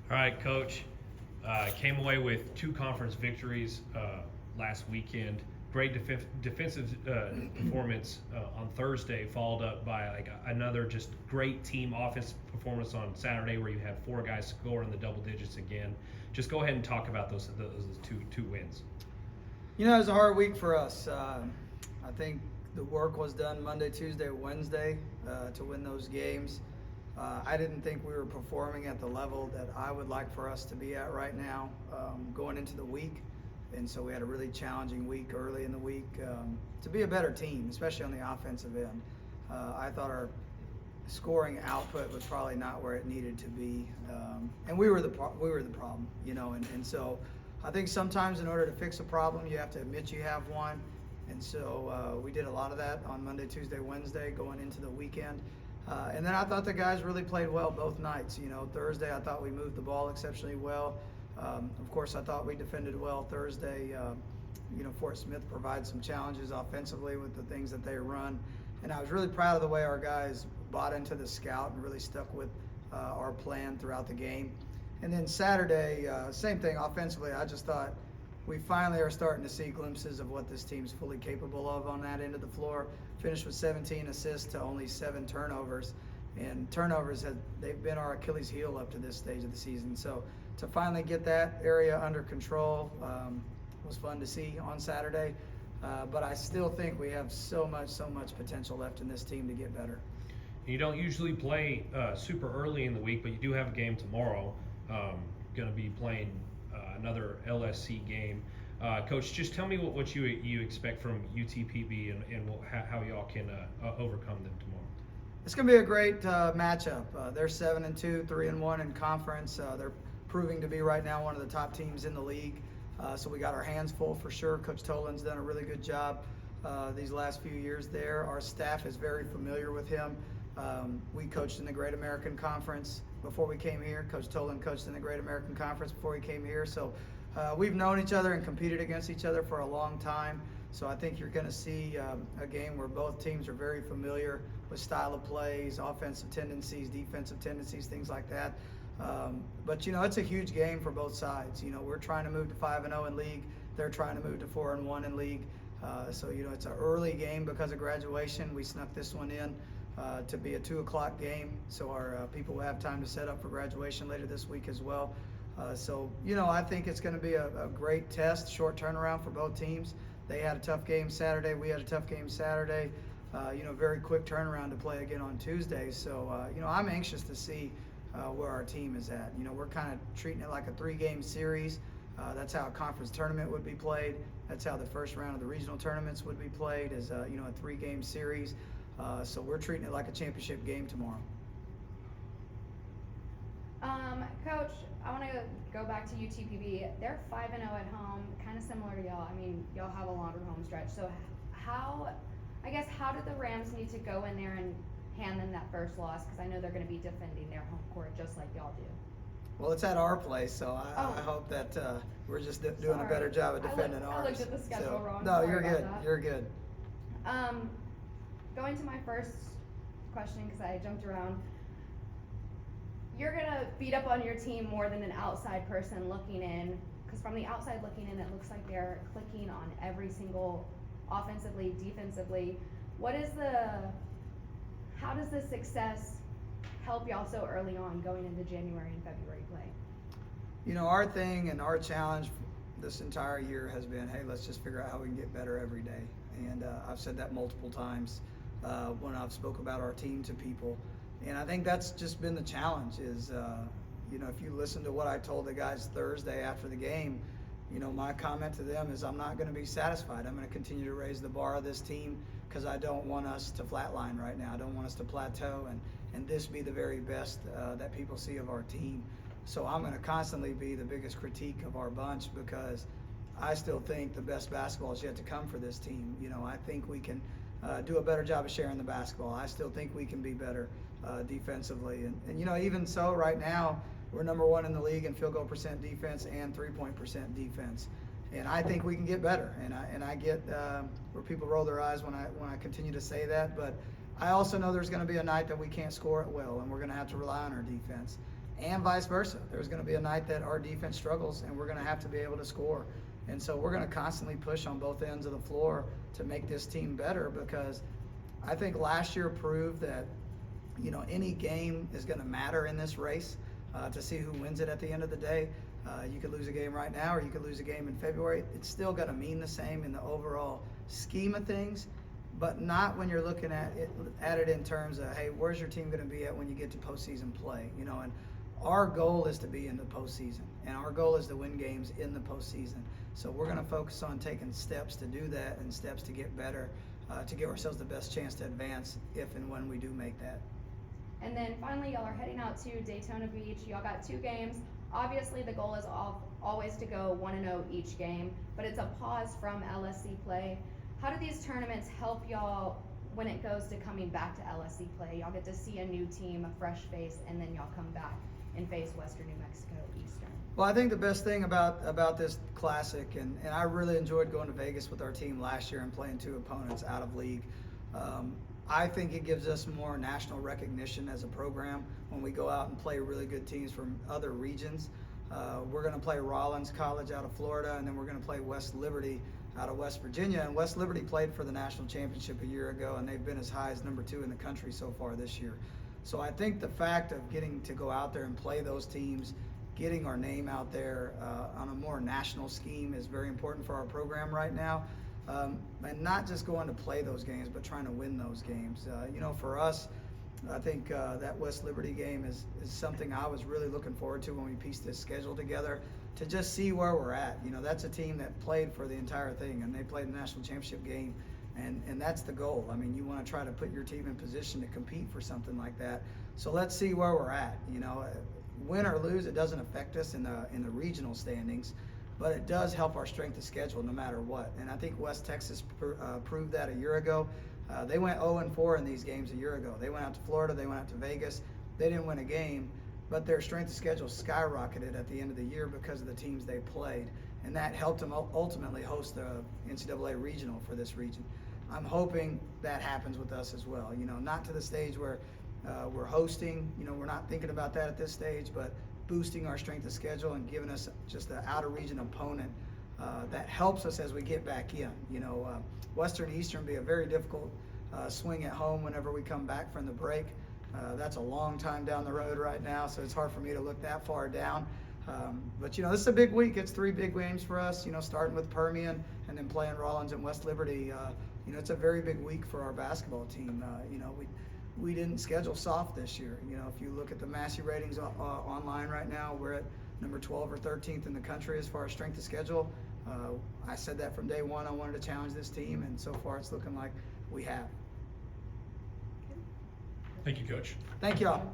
All right, Coach. Came away with two conference victories last weekend. Great defensive performance on Thursday, followed up by another just great team offense performance on Saturday, where you had four guys score in the double digits again. Just go ahead and talk about those two wins. You know, it was a hard week for us. I think the work was done Monday, Tuesday, Wednesday to win those games. I didn't think we were performing at the level that I would like for us to be at right now going into the week. And so we had a really challenging week early in the week to be a better team, especially on the offensive end. I thought our scoring output was probably not where it needed to be, and we were the problem, you know. And so I think sometimes in order to fix a problem, you have to admit you have one. And so we did a lot of that on Monday, Tuesday, Wednesday, going into the weekend. And then I thought the guys really played well both nights. You know, Thursday I thought we moved the ball exceptionally well. Of course, I thought we defended well Thursday. You know, Fort Smith provides some challenges offensively with the things that they run. And I was really proud of the way our guys bought into the scout and really stuck with our plan throughout the game. And then Saturday, same thing offensively. I just thought we finally are starting to see glimpses of what this team's fully capable of on that end of the floor. Finished with 17 assists to only 7 turnovers. And turnovers, they've been our Achilles heel up to this stage of the season. So to finally get that area under control was fun to see on Saturday. But I still think we have so much potential left in this team to get better. You don't usually play super early in the week, but you do have a game tomorrow. Going to be playing another LSC game. Coach, just tell me what you expect from UTPB and how y'all can overcome them tomorrow. It's going to be a great matchup. They're 7-2, 3-1 in conference. They're proving to be right now one of the top teams in the league. So we got our hands full for sure. Coach Tolan's done a really good job these last few years there. Our staff is very familiar with him. We coached in the Great American Conference before we came here. Coach Tolan coached in the Great American Conference before he came here. So we've known each other and competed against each other for a long time. So I think you're going to see a game where both teams are very familiar with style of plays, offensive tendencies, defensive tendencies, things like that. But, you know, it's a huge game for both sides. You know, we're trying to move to 5-0 in league. They're trying to move to 4-1 in league. So, you know, it's an early game because of graduation. We snuck this one in to be a 2 o'clock game. So our people will have time to set up for graduation later this week as well. So, you know, I think it's going to be a great test, short turnaround for both teams. They had a tough game Saturday. We had a tough game Saturday. You know, very quick turnaround to play again on Tuesday. So, you know, I'm anxious to see where our team is at. You know, we're kind of treating it like a 3-game series. That's how a conference tournament would be played. That's how the first round of the regional tournaments would be played, as you know, a 3-game series. So we're treating it like a championship game tomorrow. Coach, I want to go back to UTPB. They're 5-0 at home, kind of similar to y'all. I mean, y'all have a longer home stretch. So how did the Rams need to go in there and hand them that first loss? Because I know they're going to be defending their home court just like y'all do. Well, it's at our place, so I hope that we're just doing a better job of defending ours. I looked at the schedule wrong. No, Sorry you're about good. that. You're good. Going to my first question, because I jumped around. You're going to beat up on your team more than an outside person looking in, because from the outside looking in, it looks like they're clicking on every single offensively, defensively. How does this success help y'all so early on going into January and February play? You know, our thing and our challenge this entire year has been, hey, let's just figure out how we can get better every day. And I've said that multiple times when I've spoke about our team to people. And I think that's just been the challenge is, you know, if you listen to what I told the guys Thursday after the game, you know, my comment to them is I'm not going to be satisfied. I'm going to continue to raise the bar of this team because I don't want us to flatline right now. I don't want us to plateau and this be the very best that people see of our team. So I'm going to constantly be the biggest critique of our bunch because I still think the best basketball is yet to come for this team. You know, I think we can do a better job of sharing the basketball. I still think we can be better defensively. And, you know, even so, right now, we're number 1 in the league in field goal percent defense and 3-point percent defense. And I think we can get better. And I get where people roll their eyes when I continue to say that. But I also know there's going to be a night that we can't score it well, and we're going to have to rely on our defense. and vice versa. There's going to be a night that our defense struggles, and we're going to have to be able to score. And so we're going to constantly push on both ends of the floor to make this team better, because I think last year proved that, you know, any game is going to matter in this race to see who wins it at the end of the day. You could lose a game right now, or you could lose a game in February. It's still going to mean the same in the overall scheme of things, but not when you're looking at it in terms of, hey, where's your team going to be at when you get to postseason play? You know, and our goal is to be in the postseason, and our goal is to win games in the postseason. So we're going to focus on taking steps to do that and steps to get better, to give ourselves the best chance to advance if and when we do make that. And then finally, y'all are heading out to Daytona Beach. Y'all got 2 games. Obviously, the goal is always to go 1-0 each game, but it's a pause from LSC play. How do these tournaments help y'all when it goes to coming back to LSC play? Y'all get to see a new team, a fresh face, and then y'all come back and face Western New Mexico Eastern. Well, I think the best thing about this classic, and I really enjoyed going to Vegas with our team last year and playing 2 opponents out of league. I think it gives us more national recognition as a program when we go out and play really good teams from other regions. We're going to play Rollins College out of Florida, and then we're going to play West Liberty out of West Virginia. And West Liberty played for the national championship a year ago, and they've been as high as number 2 in the country so far this year. So I think the fact of getting to go out there and play those teams, getting our name out there on a more national scheme is very important for our program right now. And not just going to play those games, but trying to win those games. You know, for us, I think that West Liberty game is something I was really looking forward to when we pieced this schedule together, to just see where we're at. You know, that's a team that played for the entire thing, and they played a national championship game, and that's the goal. I mean, you want to try to put your team in position to compete for something like that. So let's see where we're at. You know, win or lose, it doesn't affect us in the regional standings, but it does help our strength of schedule no matter what. And I think West Texas proved that a year ago. They went 0-4 in these games a year ago. They went out to Florida, they went out to Vegas. They didn't win a game, but their strength of schedule skyrocketed at the end of the year because of the teams they played. And that helped them ultimately host the NCAA regional for this region. I'm hoping that happens with us as well. You know, not to the stage where we're hosting, you know, we're not thinking about that at this stage, but boosting our strength of schedule and giving us just an outer region opponent that helps us as we get back in. You know, Western Eastern be a very difficult swing at home whenever we come back from the break. That's a long time down the road right now, so it's hard for me to look that far down. But, you know, this is a big week. It's 3 big games for us, you know, starting with Permian and then playing Rollins and West Liberty. You know, it's a very big week for our basketball team. You know, we didn't schedule soft this year. You know, if you look at the Massey ratings online right now, we're at number 12 or 13th in the country as far as strength of schedule. I said that from day one. I wanted to challenge this team, and so far it's looking like we have. Thank you, Coach. Thank y'all.